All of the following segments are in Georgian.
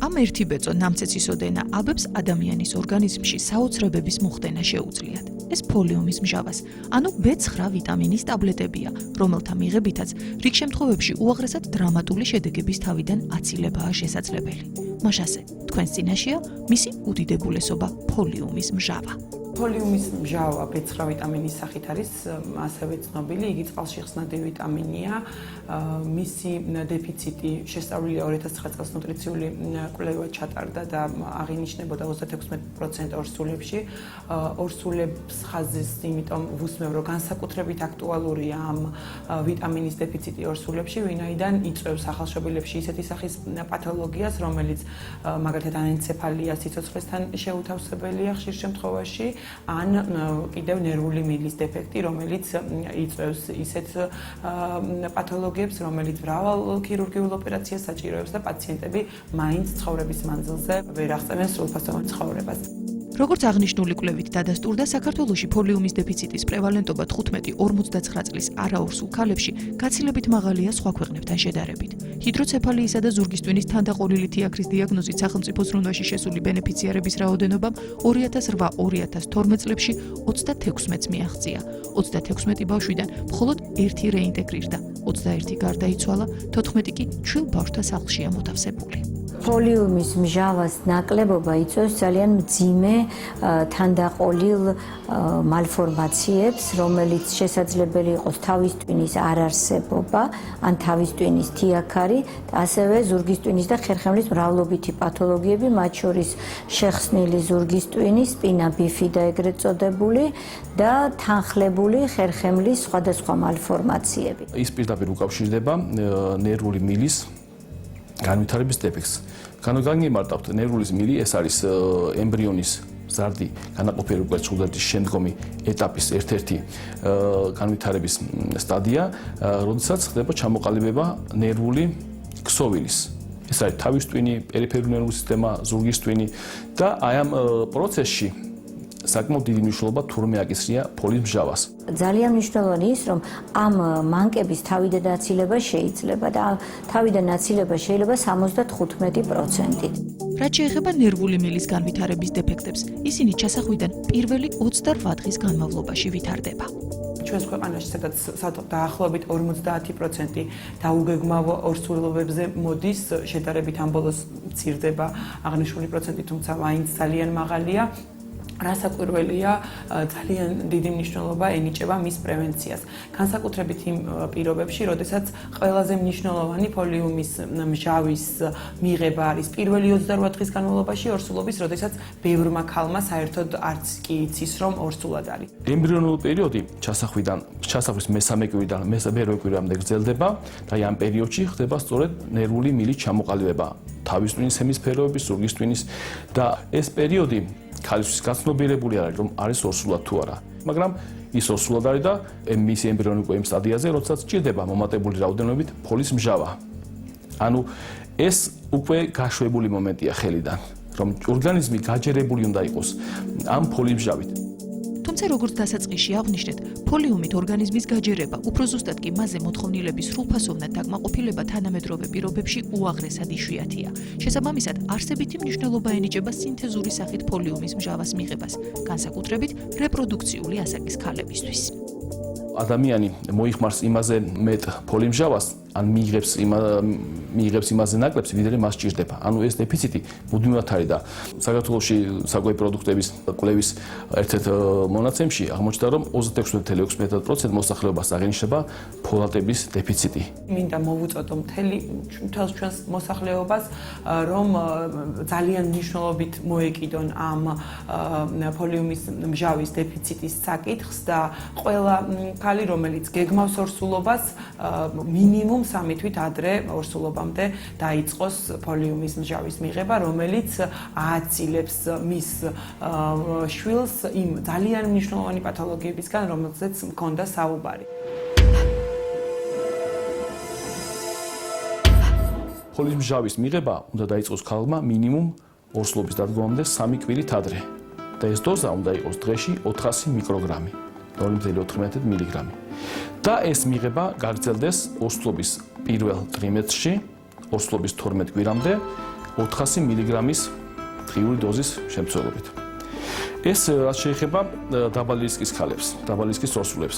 Ამ ერთი ბეწო ნამცეცისოდენა აბებს ადამიანის ორგანიზმში საოცრებების მოხდენა შეუძლიათ. ეს ფოლიუმის მჟავას, ანუ B9 ვიტამინის ტაბლეტებია, რომელთა მიღებითაც რიგ შემთხვევებში უაღრესად დრამატული შედეგების თავიდან აცილებაა შესაძლებელი. მაშასე, თქვენს წინაშეა მისი უდიდებულესობა ფოლიუმის მჟავა. ფოლიუმის მჟავა B9 ვიტამინის სახით არის ასევე ცნობილი, იგი წყალში ხსნადი ვიტამინია. მისი დეფიციტი შესწავლილია 2009 წელს ნუტრიციული კვლევა ჩატარდა და აღინიშნებოდა 36% ორსულებში. ორსულებს ხაზის, იმიტომ ვუსმევ, რომ განსაკუთრებით აქტუალურია ამ ვიტამინის დეფიციტი ორსულებში, ვინაიდან იწვევს ახალშობილებში ისეთი სახის პათოლოგიას, რომელიც მაგალითად ანენცეფალია სიცოცხლესთან შეუთავსებელია ხშირ შემთხვევაში. ან კიდევ ნერვული მილის დეფექტი, რომელიც იწვევს ისეთ პათოლოგიებს, რომელიც მრავალ ქირურგიულ ოპერაციას საჭიროებს და პაციენტები მაინც ცხოვრების მანძილზე ვერ აღწევენ სრულფასოვან ცხოვრებას. როგორც აღნიშნული კვლევით დადასტურდა, საქართველოში ფოლიუმის დეფიციტის პრევალენტობა 15-59 წლის არაორსულ ქალებში გაცილებით მაღალია სხვა ქვეყნებთან შედარებით. ჰიდროცეფალიისა და ზურგის ტვინის თანდაყოლილი თიაქრის დიაგნოზით სახელმწიფო ზრუნვაში შესული ბენეფიციარების რაოდენობამ 2008-2012 წლებში 36-ს მიაღწია. 36 ბავშვიდან მხოლოდ 1 რეინტეგრირდა, 21 გარდაიცვალა, 14 კი ჩვილ ბავშვთა სახლშია მოთავსებული. ფოლიუმის მჟავას ნაკლებობა იწვევს ძალიან მძიმე თანდაყოლილ მალფორმაციებს, რომელიც შესაძლებელი იყოს თავის ტვინის არარსებობა, ან თავის ტვინის თიაქარი, ასევე ზურგის ტვინის და ხერხემლის მრავლობითი პათოლოგიები, მათ შორის შეხსნილი ზურგის ტვინის, სპინა ბიფიდა ეგრეთ წოდებული და თანხლებული ხერხემლის სხვადასხვა მალფორმაციები. ის პირდაპირ უკავშირდება ნერვული მილის განვითარების დეფექტს. განმარტავთ, ნერვული მილი ეს არის ემბრიონის ზარდი განაყოფიერების უკვე ჩხუბლების შემდგომი ეტაპის ერთ-ერთი განვითარების სტადია, როდესაც ხდება ჩამოყალიბება ნერვული ქსოვილის. ეს არის თავის ტვინი, პერიფერიული ნერვული სისტემა, ზურგის ტვინი და აი ამ პროცესში საკმაოდ დიდი მნიშვნელობა თურმე აკისრია ფოლის მჟავას. ძალიან მნიშვნელოვანი ის, რომ ამ მანკების თავიდან აცილება შეიძლება და თავიდან აცილება შეიძლება 75%-ით. რაც შეეხება ნერვული მილის განვითარების დეფექტებს, ისინი ჩასახვიდან პირველი 28 დღის განმავლობაში ვითარდება. ჩვენს ქვეყანაში სადაც დაახლოებით 50% დაუგეგმავ ორსულობებზე მოდის, შედარებით ამ ბოლოს მცირდება აღნიშნული პროცენტი, თუმცა მაინც ძალიან მაღალია. რასაკვირველია, ძალიან დიდი მნიშვნელობა ენიჭება მის პრევენციას. განსაკუთრებით იმ პირობებში, როდესაც ყველაზე მნიშვნელოვანი ფოლიუმის მჟავის მიღება არის პირველი 28 დღის განმავლობაში ორსულობის, როდესაც ბევრმა ქალმა საერთოდ არც კი იცის, რომ ორსულად არის. ემბრიონული პერიოდი ჩასახვის მესამე კვირიდან მესამე კვირამდე გრძელდება და ამ პერიოდში ხდება სწორედ ნერვული მილის ჩამოყალიბება თავის ტვინის ჰემისფეროების, ზურგის ტვინის და ეს პერიოდი ქალისთვის გაცნობიერებული არის, რომ არის ორსულად თუ არა. მაგრამ ის ორსულად არის და მისი ემბრიონი უკვე იმ სტადიაზე, როდესაც ჭირდება მომატებული რაოდენობით ფოლის მჟავა. ანუ ეს უკვე გაშვებული მომენტია ხელიდან, რომ ორგანიზმი გაჯერებული უნდა იყოს ამ ფოლის მჟავით. თუმცა როგორც დასაწყისში აღვნიშნეთ, ფოლიუმით ორგანიზმის გაჯერება, უფრო ზუსტად კი მასზე მოთხოვნილების სრულფასოვნად დაკმაყოფილება თანამედროვე პირობებში უაღრესად იშვიათია. შესაბამისად, არსებითი მნიშვნელობა ენიჭება სინთეზური სახით ფოლიუმის მჟავას მიღებას, განსაკუთრებით რეპროდუქციული ასაკის ქალებისთვის. ადამიანი მოიხმარს იმაზე მეტ ფოლის მჟავას, ან მიიღებს იმაზე ნაკლებს, ვიდრე მას ჭირდება. ანუ ეს დეფიციტი მუდმივად არის და საქართველოში საკვები პროდუქტების კვლევის ერთ-ერთ მონაცემში აღმოჩნდა, რომ 26.6% მოსახლეობას აღინიშნება ფოლატების დეფიციტი. მინდა მოვუწოდო მთელს ჩვენს მოსახლეობას, რომ ძალიან მნიშვნელობით მოეკიდონ ამ ფოლიუმის მჟავის დეფიციტის საკითხს და ყველა ქალი, რომელიც გეგმავს ორსულობას, მინიმუმ 3 თვით ადრე ორსულობამდე დაიწყოს ფოლიუმის მჟავის მიღება, რომელიც ააცილებს მის შვილს იმ ძალიან მნიშვნელოვანი პათოლოგიებისგან, რომელზეც მქონდა საუბარი. ფოლის მჟავის მიღება უნდა დაიწყოს ქალმა მინიმუმ ორსულობის დადგომამდე 3 კვირით ადრე და ეს დოზა უნდა იყოს დღეში 400 მიკროგრამი. 0.14 მილიგრამი. და ეს მიღება გაგრძელდეს ორსულობის პირველ ტრიმესტრში, ორსულობის 12 კვირამდე, 400 მგ-ის დღიური დოზის შემცველობით. ეს რაც შეეხება დაბალი რისკის ქალებს, დაბალი რისკის სორსულებს.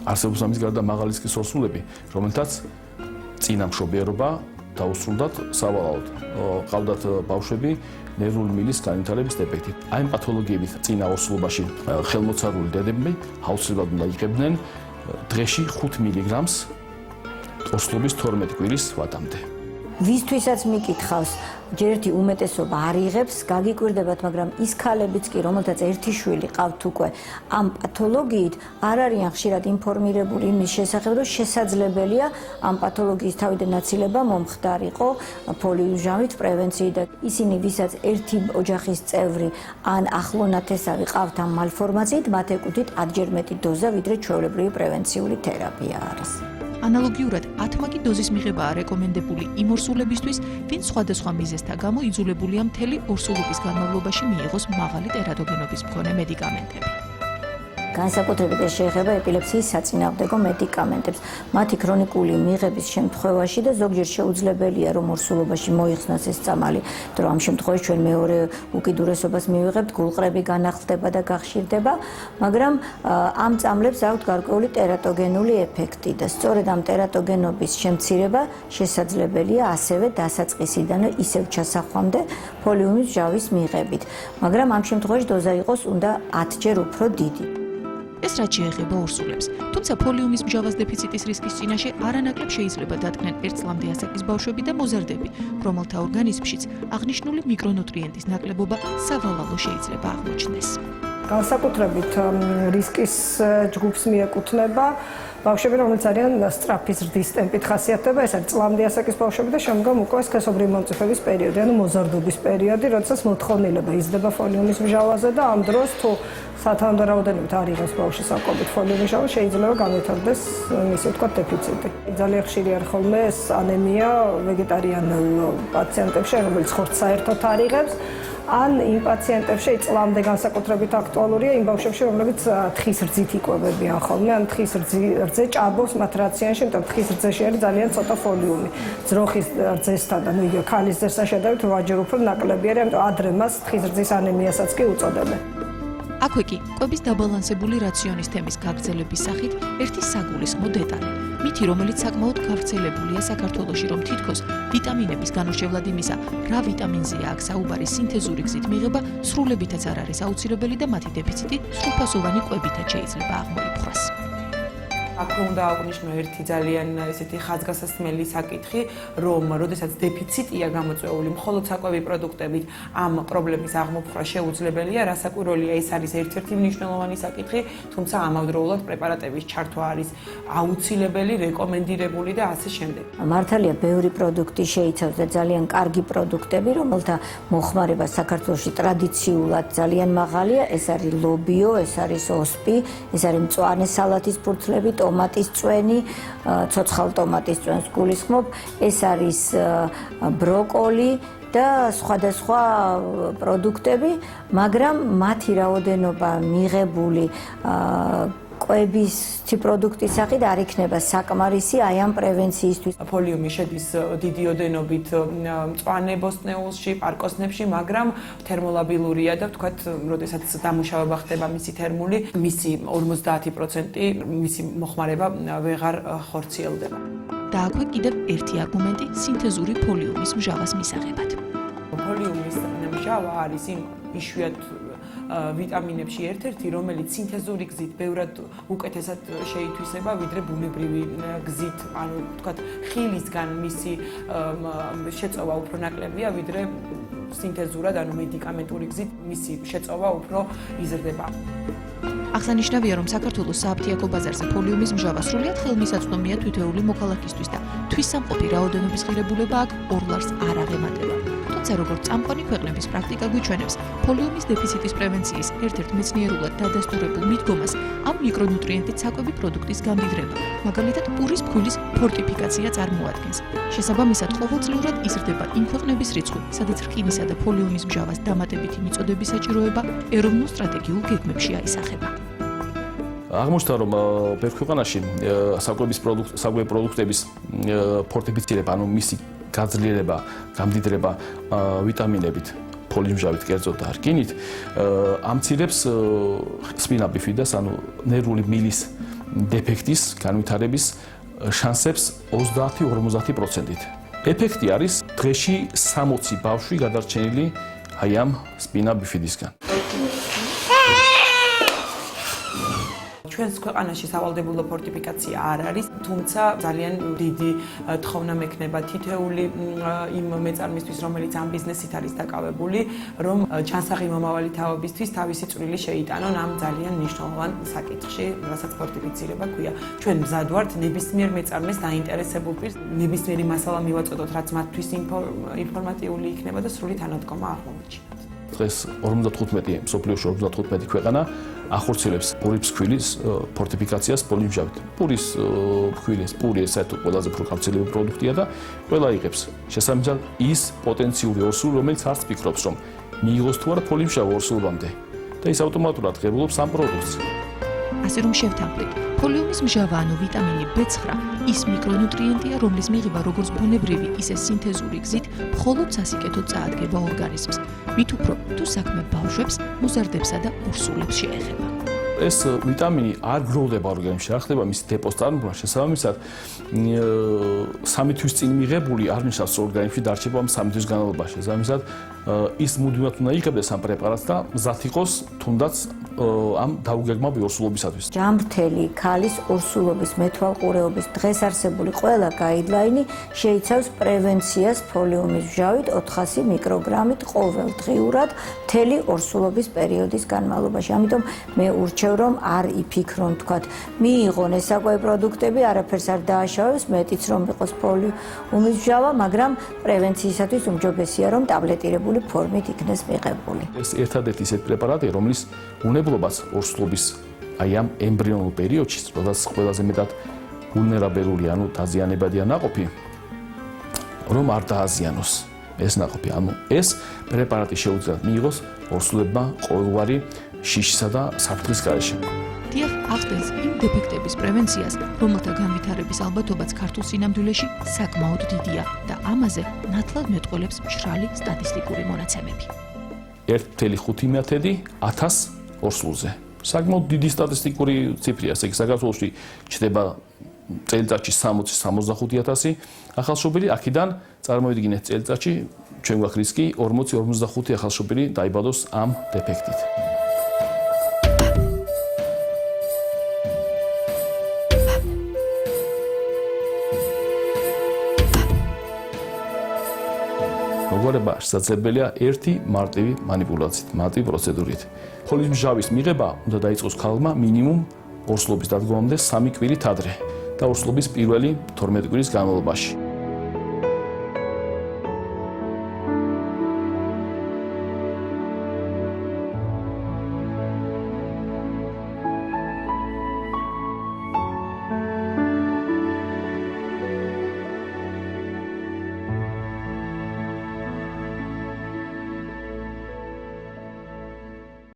არსებობს ამის გარდა მაღალი რისკის სორსულები, რომელთაც წინა მშობიარობა დაუსრულდათ სავალალოდ. ყავდათ ბავშვები ნერვული მილის განვითარების დეფექტით. აი ამ პათოლოგიებით წინა ორსულობაში ხელმოცარული დედები აუცილებლად უნდა იღებდნენ დღეში 5 მგ-ს ორსულობის 12 კვირის ვადამდე. ვისთვისაც მიკითხავს, ჯერ ერთი უმეტესობა არ იღებს, გაგიკვირდებათ, მაგრამ ის ქალებიც კი, რომელთაც ერთი შვილი ყავთ უკვე ამ პათოლოგიით, არ არიან ხშირად ინფორმირებული იმის შესახებ, რომ შესაძლებელია ამ პათოლოგიის თავიდან ნაცილება მომხდარიყო ფოლიუმჟავით პრევენციით და ისინი, ვისაც ერთი ოჯახის წევრი ან ახლონათესავი ყავთ ამ მალფორმაციით, მათ ეკუთვნით 10-ჯერ მეტი დოზა, ვიდრე ჩვეულებრივი პრევენციული თერაპია არის. ანალოგიურად 10 მაგი დოზის მიღებაა რეკომენდებული იმ ორსულებისთვის, ვინც სხვადასხვა მიზეზთა გამო იძულებულია მთელი ორსულობის განმავლობაში მიიღოს მაღალი ტერატოგენობის მქონე მედიკამენტები. განსაკუთრებით ეს შეეხება ეპილეფსიის საწინააღმდეგო მედიკამენტებს. მათი ქრონიკული მიღების შემთხვევაში და ზოგჯერ შეუძლებელია, რომ ორსულობაში მოიხსნას ეს წამალი, იმიტომ რომ ამ შემთხვევაში ჩვენ მეორე უკიდურესობას მივიღებთ, გულყრები განახლდება და გახშირდება, მაგრამ ამ წამლებს აქვთ გარკვეული ტერატოგენული ეფექტი და სწორედ ამ ტერატოგენობის შემცირება შესაძლებელია ასევე დასაწყისიდანვე ისევ ჩასახვამდე ფოლიუმის მჟავის მიღებით, მაგრამ ამ შემთხვევაში დოზა იყოს უნდა 10-ჯერ უფრო დიდი. ეს რაც შეეხება ორსულებს, თუმცა ფოლიუმის მჟავას დეფიციტის რისკის წინაშე არანაკლებ შეიძლება დადგნენ 1 წლამდე ასაკის ბავშვები და მოზარდები, რომელთა ორგანიზმშიც აღნიშნული მიკრონუტრიენტის ნაკლებობა სავალალო შეიძლება აღმოჩნდეს. განსაკუთრებით რისკის ჯგუფს მიეკუთვნება ბავშვები, რომლებიც არიან სწრაფი ზრდის ტემპით ხასიათდება, ეს არის წლამდე ასაკის ბავშვები და შემდგომ უკვე სქესობრივი მომწიფების პერიოდი, ანუ მოზარდობის პერიოდი, როდესაც მოთხოვნილება იზრდება ფოლიუმის მჟავაზე და ამ დროს თუ სათანადო რაოდენობით არ იღებს ბავშვი საკობით ფოლიუმის მჟავას, შეიძლება განვითარდეს მისი ვთქვათ დეფიციტი. ძალიან ხშირი არის ხოლმე ეს ანემია ვეგეტარიანულ პაციენტებში, რომელიც ხორცს საერთოდ არ იღებს. ან იმ პაციენტებში წლამდე განსაკუთრებით აქტუალურია იმ ბავშვებში, რომლებიც თხის რძით იკვებებიან ხოლმე, ან თხის რძე ჭარბობს მათ რაციონში, იმიტომ თხის რძეში არის ძალიან ცოტა ფოლიუმი. ძროხის რძესთან და ნუ იგივე ქალის რძესთან შედარებით 8-ჯერ უფრო ნაკლები არის, ამიტომ ადრე მას თხის რძის ანემიასაც კი უწოდებენ. აქვე კი კვების დაბალანსებული რაციონის თემის გაგრძელების სახით ერთი საგულისხმო დეტალი. მითი, რომელიც საკმაოდ გავრცელებულია საქართველოში, რომ თითქოს ვიტამინების განურჩევლად იმისა, რა ვიტამინზეა აქ საუბარი, სინთეზური გზით მიღება სრულებითაც არ არის აუცილებელი და მათი დეფიციტი სრულფასოვანი კვებითაც შეიძლება აღმოიფხვრას. აქვე უნდა აღნიშნო ერთი ძალიან ესეთი ხაზგასასმელი საკითხი, რომ როდესაც დეფიციტია გამოწვეული მხოლოდ საკვები პროდუქტებით ამ პრობლემის აღმოფხვრა შეუძლებელია, რასაკვირველია ეს არის ერთ-ერთი მნიშვნელოვანი საკითხი, თუმცა ამავდროულად პრეპარატების ჩართვა არის აუცილებელი, რეკომენდირებული და ასე შემდეგ. მართალია, ბევრი პროდუქტი შეიცავს და ძალიან კარგი პროდუქტები, რომელთა მოხმარება საქართველოში ტრადიციულად ძალიან მაღალია, ეს არის ლობიო, ეს არის ოსპი, ეს არის მწვანე სალათის ფურცლები, ტომატის წვენი, ცოცხალ ტომატის წვენს გულისხმობ, ეს არის ბროკოლი და სხვადასხვა პროდუქტები, მაგრამ მათი რაოდენობა მიღებული კვების პროდუქტის სახით არ იქნება საკმარისი აი ამ პრევენციისთვის. ფოლიუმი შედის დიდი ოდენობით მწვანე ბოსტნეულში, პარკოსნებში, მაგრამ თერმოლაბილურია და ვთქვათ, როდესაც დამუშავება ხდება მისი თერმული, მისი 50% მისი მოხმარება ვეღარ ხორციელდება. და აქვე კიდევ ერთი არგუმენტი სინთეზური ფოლიუმის მჟავას მისაღებად. ფოლიუმის მჟავა არის იმ იშვიათ ვიტამინებში ერთ-ერთი, რომელიც სინთეზური გზით ბევრად უკეთესად შეითვისება, ვიდრე ბუნებრივი გზით, ანუ ვთქვათ, ხილისგან მისი შეწოვა უფრო ნაკლებია, ვიდრე სინთეზურად, ანუ მედიკამენტური გზით მისი შეწოვა უფრო იზრდება. აღსანიშნავია, რომ საქართველოს სააფთიაქო ბაზარზე ფოლიუმის მჟავა სრულიად ხელმისაწვდომია თითოეული მოქალაქისთვის და თვისამყოფი რაოდენობის ღირებულება აქ 2 ლარს არ აღემატება. თუმცა როგორც წამყვანი ქვეყნების პრაქტიკა გვიჩვენებს, ფოლიუმის დეფიციტის პრევენციის ერთ-ერთ მეცნიერულად დადასტურებულ მიდგომას ამ მიკრონუტრიენტით საკვები პროდუქტის გამდიდრება, მაგალითად პურის ფქვილის ფორტიფიკაცია წარმოადგენს. შესაბამისად, ყოველწლიურად იზრდება იმ ქვეყნების რიცხვი, სადაც რკინისა და ფოლიუმის მჟავას დამატებითი მიწოდების საჭიროება ეროვნულ სტრატეგიულ გეგმებში აისახება. აღმოჩნდა, რომ ბევრ ქვეყანაში საკვები პროდუქტების ფორტიფიცირება, ანუ მისი გაძლიერება, გამდიდრება ვიტამინებით, ფოლიმჟავით, კერძოდ და რკინით, ამცირებს სპინა ბიფიდას, ანუ ნერვული მილის დეფექტის განვითარების შანსებს 30-50%-ით. ეფექტი არის დღეში 60 ბავშვი გადარჩენილი აი ამ სპინა ბიფიდისგან. ჩვენს ქვეყანაში სავალდებულო ფორტიფიკაცია არ არის, თუმცა ძალიან დიდი თხოვნა მექნება თითეული იმ მეწარმისთვის, რომელიც ამ ბიზნესით არის დაკავებული, რომ ჩანსაღი მომავალი თაობისთვის თავისი წვლილი შეიტანონ ამ ძალიან მნიშვნელოვან საკითხში, რასაც ფორტიფიცირება ქვია. ჩვენ მზად ვართ ნებისმიერ მეწარმეს დაინტერესებულ პირს, ნებისმიერი მასალა მივაწოდოთ, რაც მათთვის ინფორმატიული იქნება და სრული თანადგომა აღმოვაჩინოთ. დღეს 55 მსოფლიოში 55 ქვეყანა ახორციელებს პურის ფქვილის ფორტიფიკაციას პოლიმჟავით. პურის ფქვილი, პური საერთოდ ყველაზე უფრო გავრცელებული პროდუქტია და ყველა იღებს. შესაბამისად ის პოტენციური ორსული, რომელიც არც ფიქრობს, რომ მიიღოს თუ არა პოლიმჟავი ორსულობამდე და ის ავტომატურად ღებულობს ამ პროდუქტს. ასე რომ შევთანხმდით, ფოლიუმის მჟავა ანუ ვიტამინი B9 ის მიკრონუტრიენტია, რომლის მიღება როგორც ბუნებრივი, ისე სინთეზური გზით მხოლოდ სასიკეთოდ წაადგება ორგანიზმს. მით უფრო თუ საქმე ბავშვებს, მოზარდებსა და ორსულებს შეეხება. ეს ვიტამინი არ გროვდება ორგანიზმში, არ ხდება მისი დეპოზიტარობა, შესაბამისად 3 თვის წინ მიღებული არ ნიშნავს ორგანიზმში დარჩება 3 თვის განმავლობაში. შესაბამისად ის მუდმივად უნდა იღებდეს ამ პრეპარატს და მზად იყოს თუნდაც ამ დაუგეგმავი ორსულობისათვის. ჯამრთელი ქალის ორსულობის მეთვალყურეობის დღეს არსებული ყველა გაიდლაინი შეიცავს პრევენციას ფოლიუმის მჟავით 400 მიკროგრამით ყოველდღიურად მთელი ორსულობის პერიოდის განმავლობაში. ამიტომ მე ურჩევ, რომ არ იფიქრონ, თქვათ, მიიღონ ეს საკვები პროდუქტები, არაფერს არ დააშავებს, მეტიც რომ იყოს ფოლიუმის მჟავა, მაგრამ პრევენციისათვის უმჯობესია, რომ ტაბლეტირებული ფორმით იქნეს მიღებული. ეს ერთადერთი ისეთი პრეპარატია, რომლის უნებლობას ორსულობის აი ამ ემბრიონულ პერიოდში, როდესაც ყველაზე მეტად ვულნერაბელური, ანუ დაზიანებადია ნაყოფი, რომ არ დააზიანოს ეს ნაყოფი. ანუ ეს პრეპარატი შეუძლია მიიღოს ორსულებმა ყოველგვარი შიშისა და საფრთხის გარეშე. დიახ, ახდენს იმ დეფექტების პრევენციას, რომელთა განვითარების ალბათობაც ქართულ სინამდვილეში საკმაოდ დიდია და ამაზე ნათლად მეტყველებს მშრალი სტატისტიკური მონაცემები. 1.5 1000 ორსულზე. საკმაოდ დიდი სტატისტიკური ციფრია, ეს საქართველოში ჩნდება წელიწადში 60-65,000 ახალშობილი, აქედან წარმოვიდგინეთ წელიწადში ჩვენ გვაქვს რისკი 40-45 ახალშობილი დაიბადოს ამ დეფექტით. მოგვარება შესაძლებელია ერთი მარტივი მანიპულაციით, მარტივი პროცედურით. ფოლიუმის მჟავის მიღება უნდა დაიწყოს ქალმა მინიმუმ ორსულობის დადგომამდე 3 კვირით ადრე და ორსულობის პირველი 12 კვირის განმავლობაში.